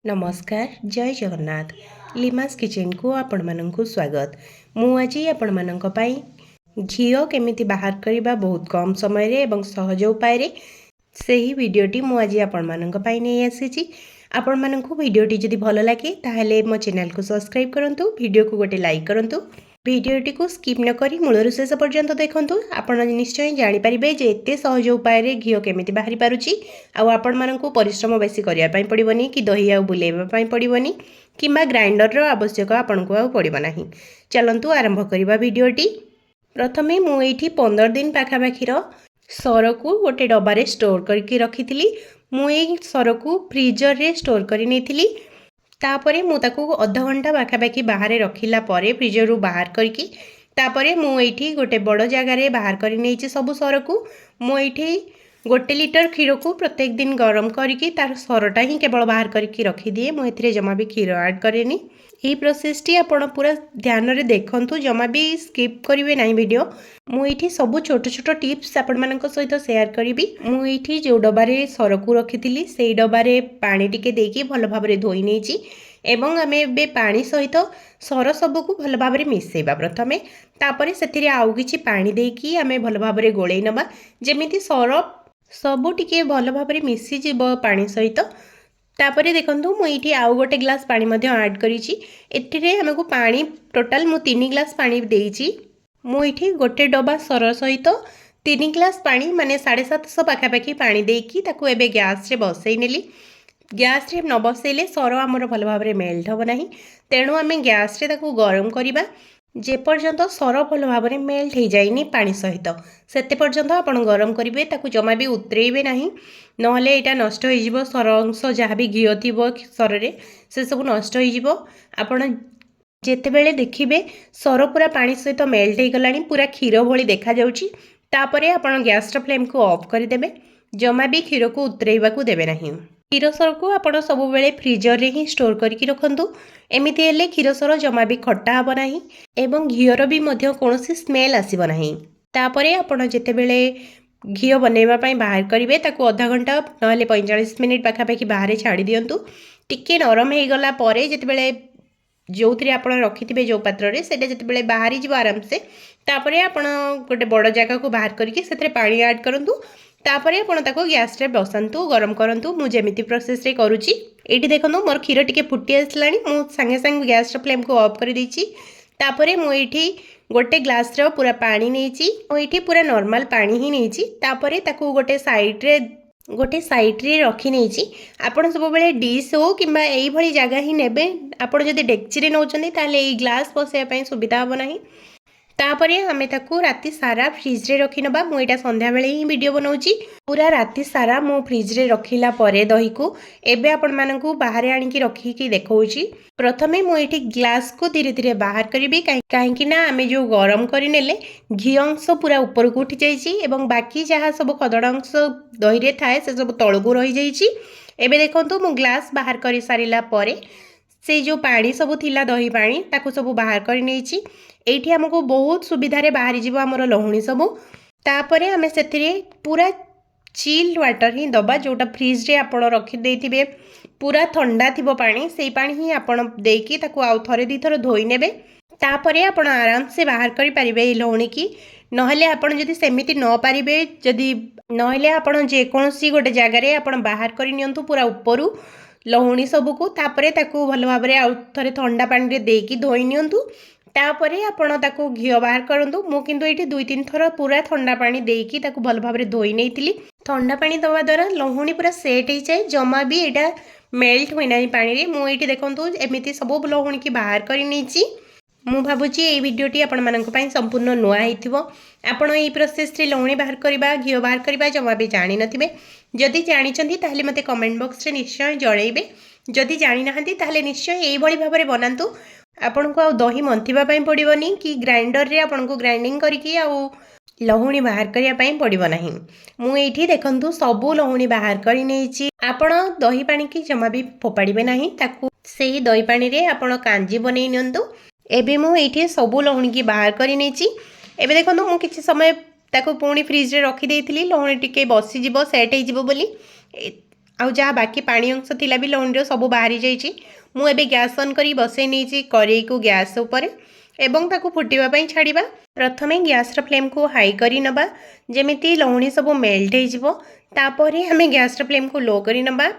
नमस्कार जय जगन्नाथ लिमास किचन को आपण माननकु स्वागत। मु आज आपण माननक पई घिओ केमिति बाहर करबा बहुत कम समय रे एवं सहज उपाय रे सही वीडियोटी मु आज आपण माननक पई नै आसीची। आपण माननकु वीडियोटी जदि भलो लागे ताहाले मो चैनल को सब्सक्राइब करंतु, वीडियो को गोटे लाइक करंतु, वीडियोटी को स्किप न करी मूलर शेष पर्यंत देखंतु। आपण निश्चय जानि परिबे जे एते सहज उपाय रे घिओ केमिति बाहरी पारुची आ आपण माननकु परिश्रम बेसी करिया पई पड़िबनी कि दही आ बुलेबा पई पड़िबनी किंबा ग्राइंडर रो आवश्यक आपनकु आ पड़िबो नाही। चलंतु आरंभ करिबा वीडियोटी। प्रथमे मु एठी 15 दिन पाखा पाखीर सरकु गोटे डब्बा रे स्टोर करके रखिथिली। मु एई सरकु फ्रीजर रे स्टोर करि नेथिली। तापरे मु ताकू आधा घंटा पाखापाखि बाहर रखिला परे फ्रीजर रु बाहर करके तापरे मु एठी गोटे बड़ जगह रे बाहर करि नेछि सब सरकु। मु एठी 1 लिटर क्षीर को प्रत्येक दिन गरम करके तार सरटा ही केवल बाहर करके रखी दिए। मु एथिरे जमा भी क्षीर ऐड करेनी। यही प्रोसेस टी आपण पूरा ध्यान रे देखंतु, जमा भी स्किप करिवे नाही वीडियो। मु एठी सब छोट छोट टिप्स आपण मानक सहित शेयर करिवि। मु एठी जो डब्बा रे सरकु रखिथिली सेई डब्बा रे पानी टिके देकी भलो भाबरे धोई नेछि एवं आमे बे पानी सहित सर सब को भलो भाबरे मिसेबा। प्रथमे तापरे सेथिरे आउ किछि पानी देकी आमे भलो भाबरे गोळेई नबा जेमिति सर सबू टिके भलो भाबरे मिसी जिवो पानी सहित। तापरे देखंतु मु एठी आउ गोटे ग्लास पानी मध्ये ऐड करिछि। एथिरे हमकु पानी टोटल मु 3 ग्लास पानी देइछि। मु एठी गोटे डब्बा सर सहित 3 ग्लास पानी माने 750 पाखा पाखी पानी देकी ताकू एबे गैस रे बसई नेली। गैस रे न बसैले सर हमर भलो भाबरे मेल्ट हो नाही, तेणु आमे गैस रे ताकू गरम करिबा जे पर्यंत सर भलो भाबरे मेल्ट हो जाइनी पानी सहित सेते पर्यंत आपण गरम करिवे। ताकू जमा भी उतरेइबे नाही, नहले एटा नष्ट हो जिवो। सर अंश जहा भी घिओ थिबो सर रे से सब नष्ट हो जिवो। आपण जेते बेले देखिबे सर पूरा पानी सहित मेल्ट हो गलानी, पूरा क्षीर भली देखा जाउची, तापरे आपण गैस र फ्लेम को ऑफ कर देबे। जमा भी क्षीर को उतरेइबा को देबे नाही। क्षीर सर को आपण सब बेले फ्रीजर रे ही स्टोर करके रखंतु। एमिति हेले क्षीर सर जमा भी खट्टा हबो नाही एवं घिओर भी मध्य कोनोसी स्मेल आसीबो नाही। तापरे आपण जेते बेले घिओ बनेबा पई बाहर करिवे ताकू आधा घंटा नहले 45 मिनिट पाखा पाखी बाहर छाड़ी दियंतु। टिके नरम हे गला परे जेते बेले जोथिरे आपण रखिथिबे जो पात्र रे सेटा जेते बेले बाहरी जिवो आराम से, तापरे आपण गोटे बड़ जगह को बाहर करके सेतरे पानी ऐड करंतु। तापरे आपण ताको गैस रे बसंतु, गरम करंतु। मु जेमिति प्रोसेस रे करूची एठी देखंतु मोर क्षीर टिके फुटी आसलानी। मु संगे संगे गैस रे फ्लेम को ऑफ कर देछि। तापरे मु एठी गोटे ग्लास रो पूरा पानी नेछि। मु एठी पूरा नॉर्मल पानी ही नेछि। तापरे ताको गोटे साइड रे रखी नेछि। आपण सब बेले डिश हो किबा एई भली जगह ही नेबे। आपण जदि डेक्ची रे नउचंदी ताले एई ग्लास बसेया पई सुविधा हो नाही। तापरे हमें ताकू राति सारा फ्रिज रे रखी नबा। मु एटा संध्या बेले ही वीडियो बनाउची। पूरा राति सारा मु फ्रिज रे रखिला परे दही को एबे आपण मानकू बाहर आनी की रखी की देखौची। प्रथमे मु एठी ग्लास को धीरे धीरे बाहर करिबी काहेकि ना आमे जो गरम करि नेले घी अंश पूरा ऊपर को उठी जाईची एवं बाकी जहा सब खदड़ अंश दही रे थाए से सब तळगु रही जाईची। एबे देखंतु मु ग्लास बाहर करि सारिला परे से जो पानी सब थिला दही पानी ताकू सब बाहर करि नेछि। एठी हमको बहुत सुविधा रे बाहरी जीवो हमर लहुणी सब। तापरे हमें सेथिरे पूरा चिल्ड वाटर ही दबा, जोटा फ्रिज रे आपण रखि देथिबे पूरा ठंडा थिबो पानी, सेई पानी ही आपण देकी ताकू आउ थरे दी थर धोई नेबे। तापरे आपण आराम से बाहर करि परिबे ए लहुणी की। नहले आपण जदि सेमिति न पारिबे, जदि नहले आपण जे कोनसी गोटे जगह रे आपण बाहर करि नियंतु पूरा ऊपरू लहुणी सब को। तापरे ताकू भलो भाबरे आउ थरे ठंडा पानी रे देकी धोई नियंतु। तापरे आपण ताकू घिओ बाहर करंतु। मु किंतु एठी 2-3 थर पूरा ठंडा पानी देकी ताकू भलो भाबरे धोई नेइतिली। ठंडा पानी दवा द्वारा लहुणी पूरा सेट हो जाए, जमा भी एटा मेल्ट होई नाही पानी रे। मु एठी देखंतु एमिति सब लहुणी की बाहर करि नेछि। मु भाबुची ए वीडियोटी आपण मानक पई संपूर्ण नुआ हेतिबो। आपण ए प्रोसेस रे लहुणी बाहर करबा घिओ बाहर करबा जमा भी जानि नथिबे। जदि जानि चंती ताहले मते कमेंट बॉक्स रे निश्चय जणैबे। जदि जानि नहंती ताहले निश्चय एई भली भाबरे बनांतु। आपण को आ दही मंथिबा पई पड़िबोनी कि ग्राइंडर रे आपण को ग्राइंडिंग करके आ लहुणी बाहर करिया पई पड़िबो नाही। मु एठी देखंतु सबु लहुणी बाहर करि नेछि। आपण दही पानी की जमा भी फोपाड़िबे नाही, ताकू सेही दही पानी रे आपण कांजी बनै नियंतु। एबे मु एठी सबु लहुणी की बाहर करि नेछि। एबे देखंतु मु किछि समय ताकू पुणी फ्रिज रे रखी देइथिली लहुणी टिके बसी जिवो सेट हे जिवो बोली। आउ जहाँ बाकी पानी अंश थिला भी लहुणीर सब बाहरी जाइए। मु एबे गैस ऑन करी बसई नहीं कड़ई को गैस ऊपर एवं ताकू फुटिबा पई छाड़िबा। प्रथमे गैस फ्लेम को हाई करी नबा जेमिति लहुणी सब मेल्ट हो जिवो। तापरे हमें गैस फ्लेम को लो करी नबा।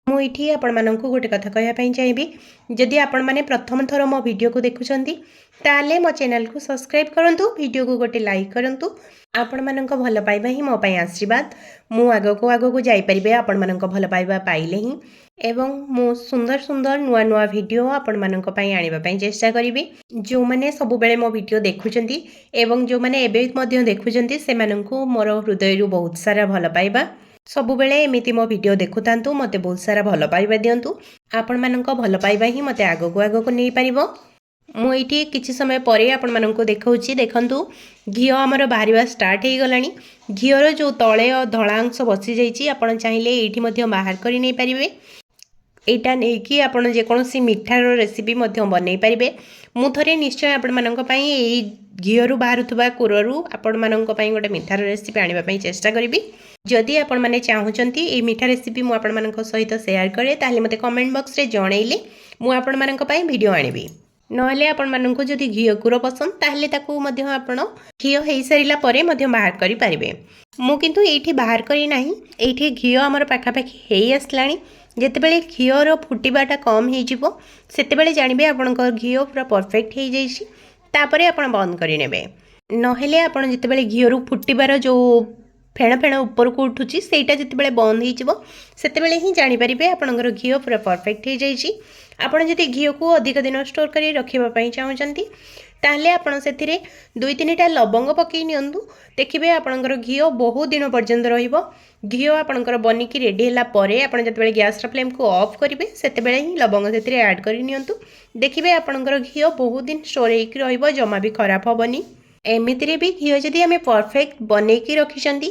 मु इठी आपण माननकु गोटे कथा कहया पई चाहिबी, जदि आपण माने प्रथम थर मो वीडियो को देखुछंती ताले मो चैनल को सब्सक्राइब करंतु, वीडियो को गोटे लाइक करंतु। आपण माननक भल पाइबा ही मो पई आशीर्वाद। मु आगो को जाई परिबे आपण माननक भल पाइबा पाइले ही एवं मु सुंदर सुंदर नुआ नुआ वीडियो आपण माननक पई आनिबा पई चेष्टा करिबी। जो माने सब बेले मो वीडियो देखुछंती एवं जो माने एबे मध्य देखुछंती से माननकु मोर हृदय रु बहुत सारा भल पाइबा। सबु बेले एमिति मो वीडियो देखुतांतु, मते बहुत सारा भल पाइबा दियंतु। आपण माननक भल पाइबा ही मते आगो को नै परिबो। मु एठी किछि समय परे आपण माननकु देखाउछि। देखंतु घिओ हमर बाहरिबा स्टार्ट हे गलानी। घिओर जो तळे धळा अंश बसी जाइछि, आपण चाहिले एठी मध्य बाहर करि नै परिबे। एटा नै कि आपण जे कोनोसी मिठार रेसिपी मध्य बनै परिबे। मु थरे निश्चय आपण माननक पई एई घिओरु बाहरुथबा कुररु आपण माननक पई गोटे मिठार रेसिपी आनिबा पई चेष्टा करिबी। जदि आपण माने चाहुचंती ए मिठा रेसिपी मु आपण माननक सहित शेयर करे ताले मते कमेंट बॉक्स रे जणैले मु आपण माननक पई वीडियो आनिबी। नहले आपण माननकु जदि घिओ कुर पसंद ताले ताकू मध्य आपण घिओ हेई सारिला परे मध्य बाहर करि पारिबे। मु किंतु एठी बाहर करी नाही। एठी घिओ हमर पाखा पाखी हेई आसलानी। जेतेबेले घिओर फुटिबाटा कम हेई जिवो सेतेबेले जानिबे आपणकर घिओ पूरा परफेक्ट हेई जाइछि। तापरे आपण बंद करि नेबे। नहले आपण जेतेबेले घिओरु फुटिबार जो फेण फेण ऊपर को उठुची सेटा जितेबेले बंद हो सेतेबेले ही जानि परिबे आपणकर घिओ पूरा परफेक्ट हो जाइछि। आपण जदि घिओ को अधिक दिन स्टोर करी रखिबा पई चाहुचंती ताहले आपण सेथिरे 2-3टा लवंग पकई नियंतु। देखिबे आपणकर घिओ बहुत दिन पर्यंत रहिबो। घिओ आपणकर बनिकी रेडी होला परे आपण जतेबेले गैस फ्लेम को ऑफ करिवे सेतेबेले ही लवंग सेथिरे ऐड करी नियंतु। देखिबे आपणकर घिओ बहुत दिन स्टोर हेकि रहिबो, जमा भी खराब होबनी। एमितिरे भी घिओ जदि आमे परफेक्ट बनैकी रखिछंती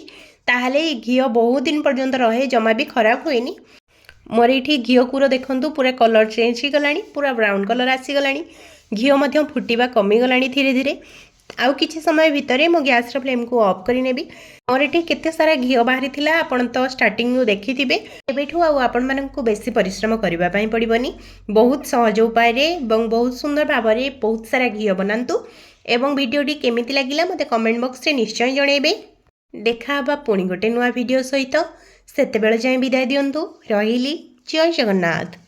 ताहले घिओ बहुत दिन पर्यंत रहे, जमा भी खराब हुएनी। मोर एठी घिओ कुरो देखंतु पूरा कलर चेंज हो गलानी, पूरा ब्राउन कलर आसी गलानी। घिओ मध्य फुटिबा कमी गलानी धीरे धीरे। आउ किछि समय भितरे मो गैस फ्लेम को ऑफ करि नेबी। मोर एठी केते सारा घिओ बाहरी थिला आपण तो स्टार्टिंग नु देखिथिबे। एबेठु आउ आपण माननकु बेसी परिश्रम करिबा पई पड़िबनी। बहुत सहज उपाय रे एवं बहुत सुंदर भाबरे बहुत सारा घिओ बनांतु। एवं वीडियोटी केमिति लागिला मते कमेंट बॉक्स रे निश्चय जणैबे। देखा बा पुणी गोटे नुआ वीडियो सहित। सेतेबेले जाय विदाय दियंतु। रहिली। जय जगन्नाथ।